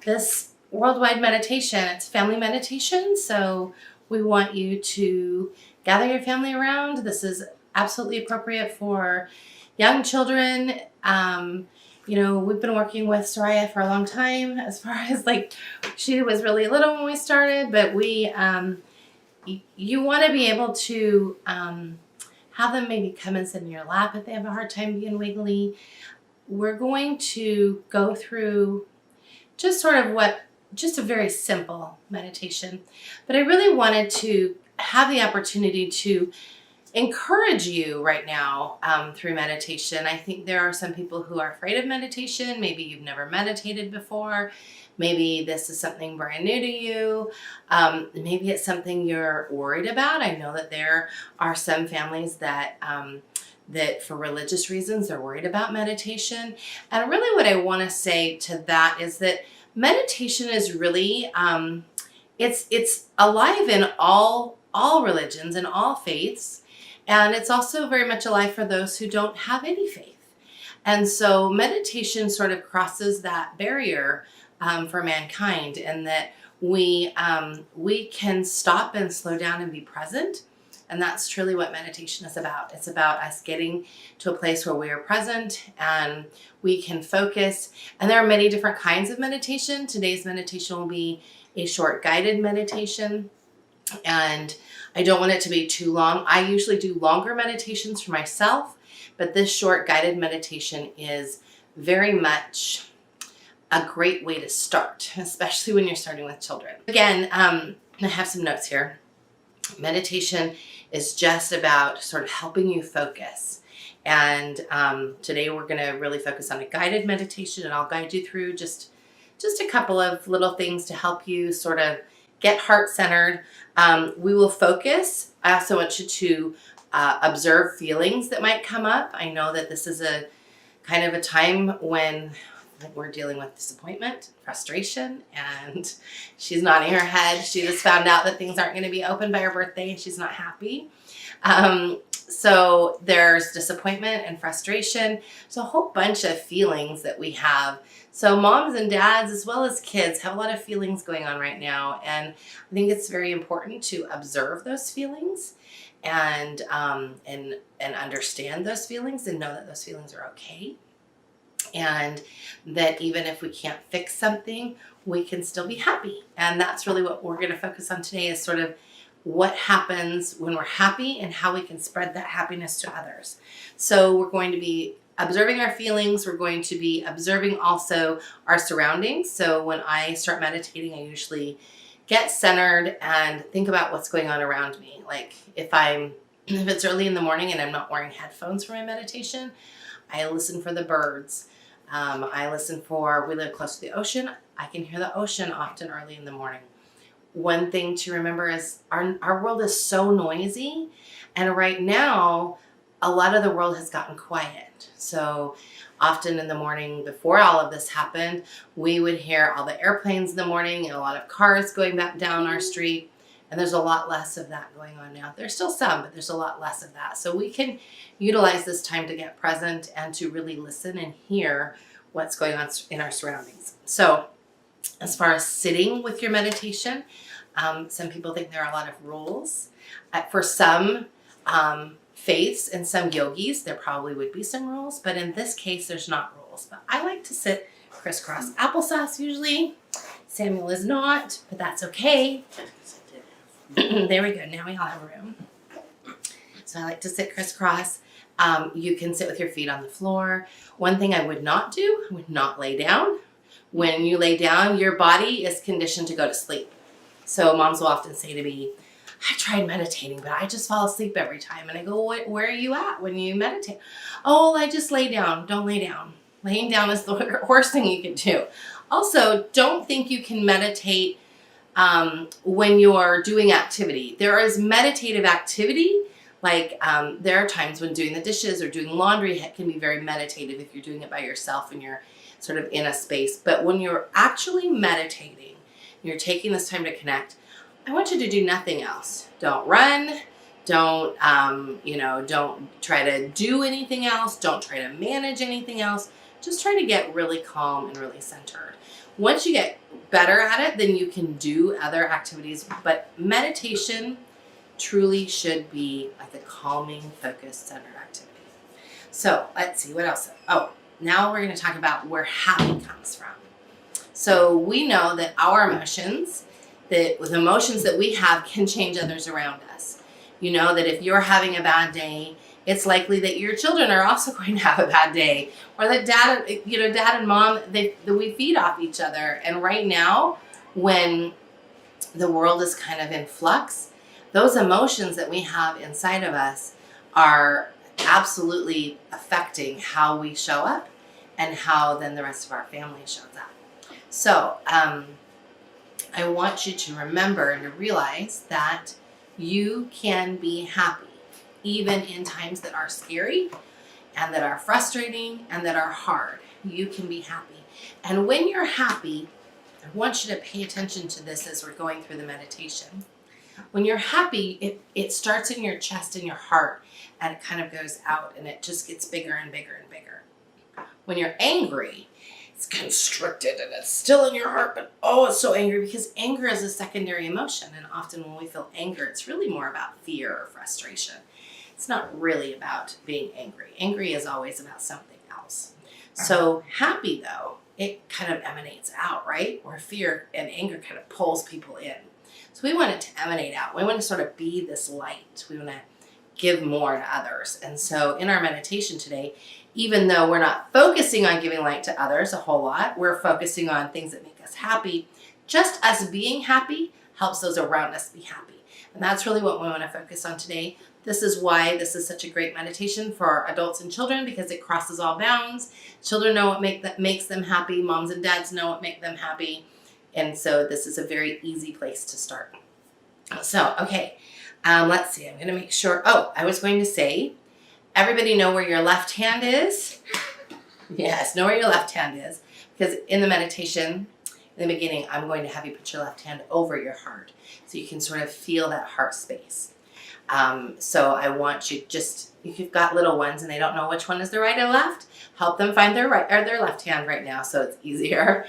this worldwide meditation. It's family meditation, so we want you to gather your family around. This is absolutely appropriate for young children. We've been working with Sariah for a long time, as far as she was really little when we started, but you want to be able to have them maybe come and sit in your lap if they have a hard time being wiggly. We're going to go through just a very simple meditation, but I really wanted to have the opportunity to encourage you right now through meditation. I think there are some people who are afraid of meditation. Maybe you've never meditated before. Maybe this is something brand new to you. Maybe it's something you're worried about. I know that there are some families that for religious reasons are worried about meditation. And really what I want to say to that is that meditation is really, it's alive in all religions and all faiths. And it's also very much alive for those who don't have any faith. And so meditation sort of crosses that barrier for mankind, and that we can stop and slow down and be present. And that's truly what meditation is about. It's about us getting to a place where we are present and we can focus. And there are many different kinds of meditation. Today's meditation will be a short guided meditation. And I don't want it to be too long. I usually do longer meditations for myself, but this short guided meditation is very much a great way to start, especially when you're starting with children. Again, I have some notes here. Meditation is just about sort of helping you focus. And today we're going to really focus on a guided meditation, and I'll guide you through just a couple of little things to help you sort of get heart-centered. We will focus. I also want you to observe feelings that might come up. I know that this is a kind of a time when we're dealing with disappointment, frustration, and she's nodding her head. She just found out that things aren't going to be open by her birthday, and she's not happy. So there's disappointment and frustration. So a whole bunch of feelings that we have. So moms and dads, as well as kids, have a lot of feelings going on right now. And I think it's very important to observe those feelings and understand those feelings and know that those feelings are okay. And that even if we can't fix something, we can still be happy. And that's really what we're going to focus on today, is sort of what happens when we're happy and how we can spread that happiness to others. So we're going to be observing our feelings. We're going to be observing also our surroundings. So when I start meditating, I usually get centered and think about what's going on around me. Like if it's early in the morning and I'm not wearing headphones for my meditation, I listen for the birds. We live close to the ocean. I can hear the ocean often early in the morning. One thing to remember is our world is so noisy, and right now a lot of the world has gotten quiet. So often in the morning before all of this happened, we would hear all the airplanes in the morning and a lot of cars going back down our street. And there's a lot less of that going on now. There's still some, but there's a lot less of that. So we can utilize this time to get present and to really listen and hear what's going on in our surroundings. So as far as sitting with your meditation, some people think there are a lot of rules. For some faiths and some yogis, there probably would be some rules, but in this case, there's not rules. But I like to sit crisscross applesauce usually. Samuel is not, but that's okay. There we go. Now we all have room. So I like to sit crisscross. You can sit with your feet on the floor. One thing I would not do, I would not lay down. When you lay down, your body is conditioned to go to sleep. So moms will often say to me, I tried meditating, but I just fall asleep every time. And I go, where are you at when you meditate? Oh, I just lay down. Don't lay down. Laying down is the worst thing you can do. Also, don't think you can meditate when you're doing activity. There is meditative activity. Like there are times when doing the dishes or doing laundry can be very meditative if you're doing it by yourself and you're sort of in a space. But when you're actually meditating, you're taking this time to connect, I want you to do nothing else. Don't run. Don't try to do anything else. Don't try to manage anything else. just try to get really calm and really centered. Once you get better at it, then you can do other activities, but meditation truly should be like a calming, focused, centered activity. So let's see, what else? Oh, now we're going to talk about where happy comes from. So we know that our emotions, that with emotions that we have, can change others around us. You know that if you're having a bad day, it's likely that your children are also going to have a bad day, or that dad and mom, we feed off each other. And right now, when the world is kind of in flux, those emotions that we have inside of us are absolutely affecting how we show up and how then the rest of our family shows up. So I want you to remember and to realize that you can be happy even in times that are scary and that are frustrating and that are hard. You can be happy. And when you're happy, I want you to pay attention to this as we're going through the meditation. When you're happy, it starts in your chest and your heart, and it kind of goes out, and it just gets bigger and bigger and bigger. When you're angry, it's constricted and it's still in your heart, but it's so angry, because anger is a secondary emotion. And often when we feel anger, it's really more about fear or frustration. It's not really about being angry. Angry is always about something else. So happy, though, it kind of emanates out, right? Where fear and anger kind of pulls people in. So we want it to emanate out. We want to sort of be this light. We want to give more to others. And so in our meditation today, even though we're not focusing on giving light to others a whole lot, we're focusing on things that make us happy. Just us being happy helps those around us be happy. And that's really what we want to focus on today. This is why this is such a great meditation for adults and children, because it crosses all bounds. Children know what makes them happy. Moms and dads know what makes them happy. And so this is a very easy place to start. So, okay, let's see. I'm going to make sure. I was going to say, everybody know where your left hand is? Yes, know where your left hand is. Because in the meditation, in the beginning, I'm going to have you put your left hand over your heart so you can sort of feel that heart space. So I want you if you've got little ones and they don't know which one is the right and left, help them find their right or their left hand right now so it's easier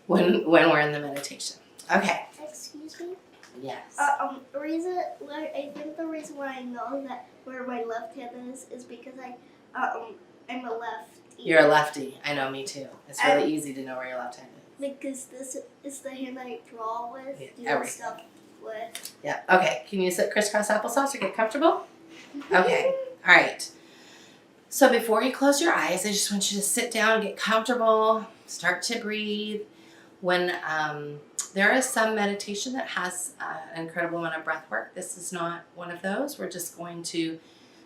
when we're in the meditation. Okay. Excuse me? Yes. I think the reason why I know that where my left hand is because I'm a lefty. You're a lefty. I know, me too. It's really easy to know where your left hand is. Because this is the hand I draw with, stuff with. Yeah. Okay. Can you sit crisscross applesauce or get comfortable? Okay. All right. So before you close your eyes, I just want you to sit down, get comfortable, start to breathe. When there is some meditation that has an incredible amount of breath work, this is not one of those. We're just going to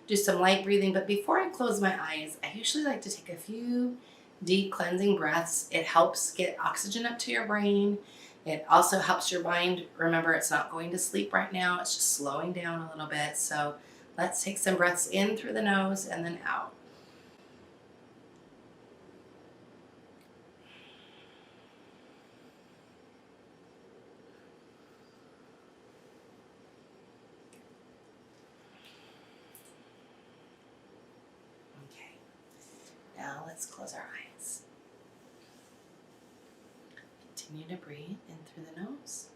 do some light breathing. But before I close my eyes, I usually like to take a few deep cleansing breaths. It helps get oxygen up to your brain. It also helps your mind. Remember, it's not going to sleep right now. It's just slowing down a little bit. So let's take some breaths in through the nose and then out. Okay. Now let's close our eyes. Continue to breathe in through the nose.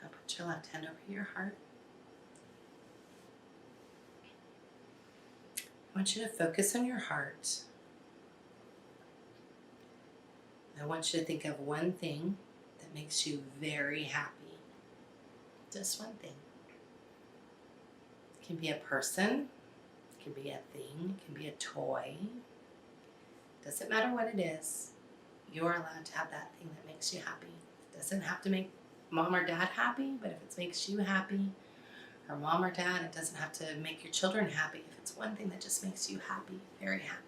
Now put your left hand over your heart. I want you to focus on your heart. I want you to think of one thing that makes you very happy. Just one thing. It can be a person, it can be a thing, it can be a toy. Doesn't matter what it is. You're allowed to have that thing that makes you happy. It doesn't have to make mom or dad happy, but if it makes you happy, or mom or dad, it doesn't have to make your children happy. If it's one thing that just makes you happy, very happy.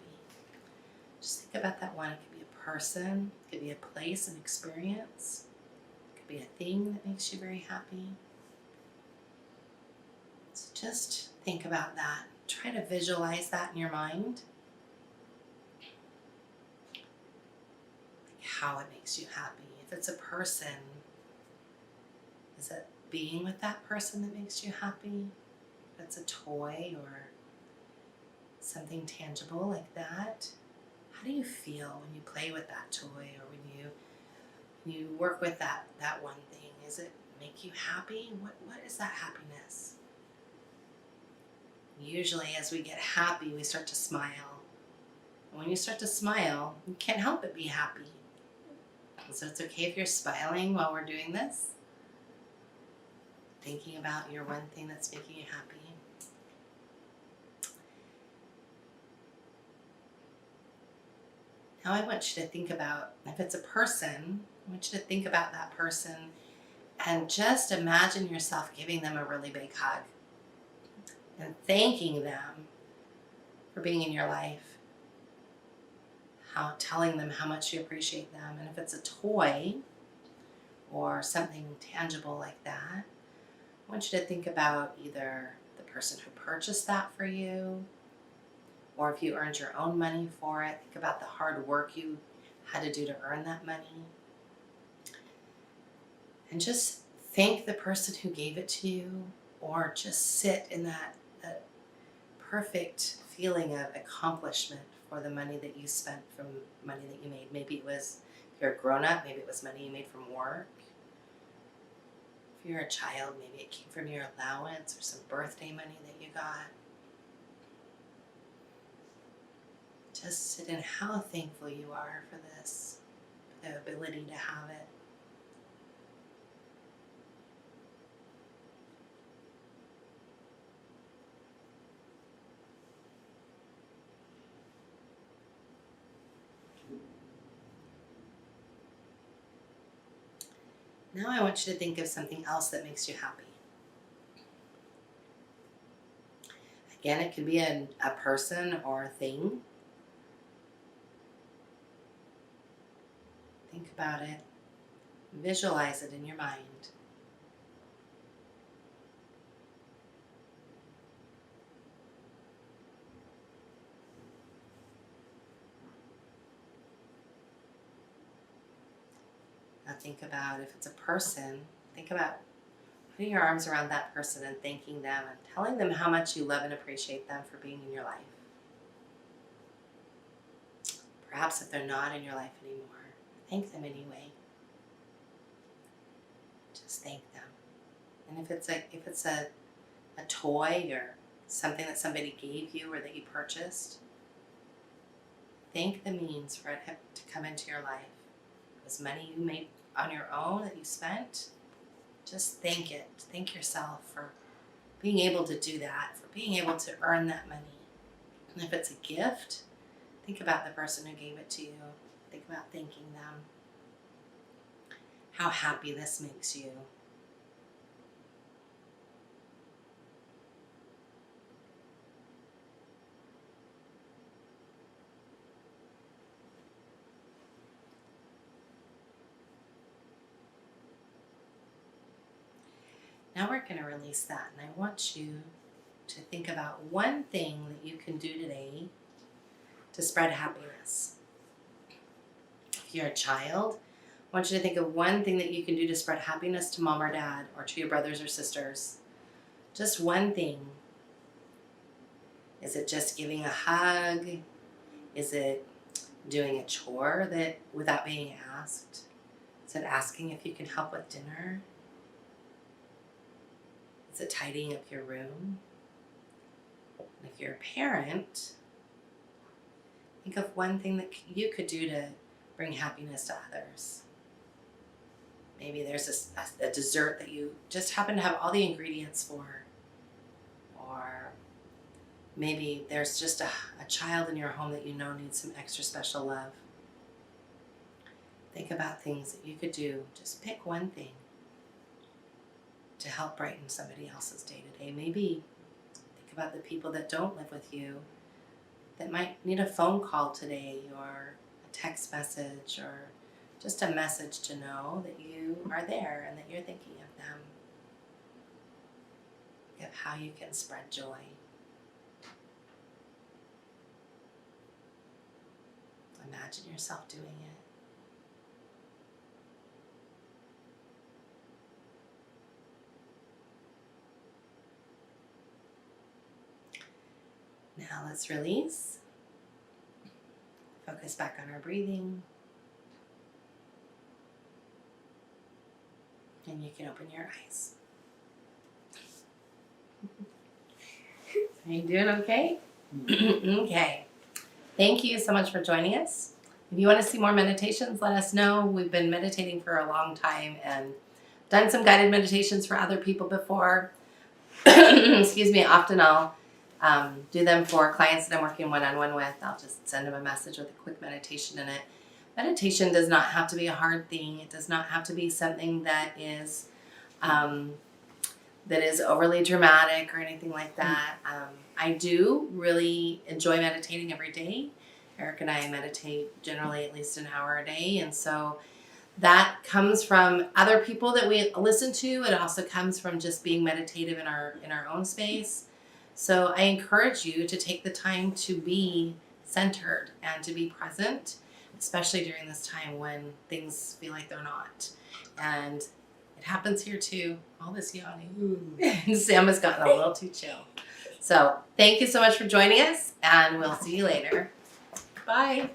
Just think about that one. It could be a person, it could be a place, an experience. It could be a thing that makes you very happy. So just think about that. Try to visualize that in your mind. How it makes you happy If it's a person, is it being with that person that makes you happy? If it's a toy or something tangible like that, how do you feel when you play with that toy or when you work with that one thing? Does it make you happy? What is that happiness? Usually as we get happy, we start to smile. And when you start to smile, you can't help but be happy. So it's okay if you're smiling while we're doing this. Thinking about your one thing that's making you happy. Now I want you to think about, if it's a person, I want you to think about that person and just imagine yourself giving them a really big hug and thanking them for being in your life. Telling them how much you appreciate them. And if it's a toy or something tangible like that, I want you to think about either the person who purchased that for you, or if you earned your own money for it, think about the hard work you had to do to earn that money. And just thank the person who gave it to you, or just sit in that perfect feeling of accomplishment for the money that you spent from money that you made. Maybe it was, if you're a grown-up, maybe it was money you made from work. If you're a child, maybe it came from your allowance or some birthday money that you got. Just sit in how thankful you are for this, for the ability to have it. Now I want you to think of something else that makes you happy. Again, it could be a person or a thing. Think about it. Visualize it in your mind. Now think about, if it's a person, think about putting your arms around that person and thanking them and telling them how much you love and appreciate them for being in your life. Perhaps if they're not in your life anymore, thank them anyway. Just thank them. And if it's a toy or something that somebody gave you or that you purchased, thank the means for it to come into your life. If it was money you made on your own that you spent, just thank it. Thank yourself for being able to do that, for being able to earn that money. And if it's a gift, think about the person who gave it to you. Think about thanking them. How happy this makes you. Now we're going to release that, and I want you to think about one thing that you can do today to spread happiness. If you're a child, I want you to think of one thing that you can do to spread happiness to mom or dad or to your brothers or sisters. Just one thing. Is it just giving a hug? Is it doing a chore that without being asked? Is it asking if you can help with dinner? Is it tidying up your room? And if you're a parent, think of one thing that you could do to bring happiness to others. Maybe there's a dessert that you just happen to have all the ingredients for. Or maybe there's just a child in your home that you know needs some extra special love. Think about things that you could do. Just pick one thing to help brighten somebody else's day-to-day. Maybe think about the people that don't live with you that might need a phone call today, or a text message, or just a message to know that you are there and that you're thinking of them. Think of how you can spread joy. Imagine yourself doing it. Now let's release. Focus back on our breathing. And you can open your eyes. Are you doing okay? Okay. Thank you so much for joining us. If you want to see more meditations, let us know. We've been meditating for a long time and done some guided meditations for other people before. Excuse me. Often I'll do them for clients that I'm working one-on-one with. I'll just send them a message with a quick meditation in it. Meditation does not have to be a hard thing. It does not have to be something that is overly dramatic or anything like that. I do really enjoy meditating every day. Eric and I meditate generally at least an hour a day, and so that comes from other people that we listen to. It also comes from just being meditative in our own space. So I encourage you to take the time to be centered and to be present, especially during this time when things feel like they're not. And it happens here too. All this yawning. Sam has gotten a little too chill. So thank you so much for joining us, and we'll see you later. Bye.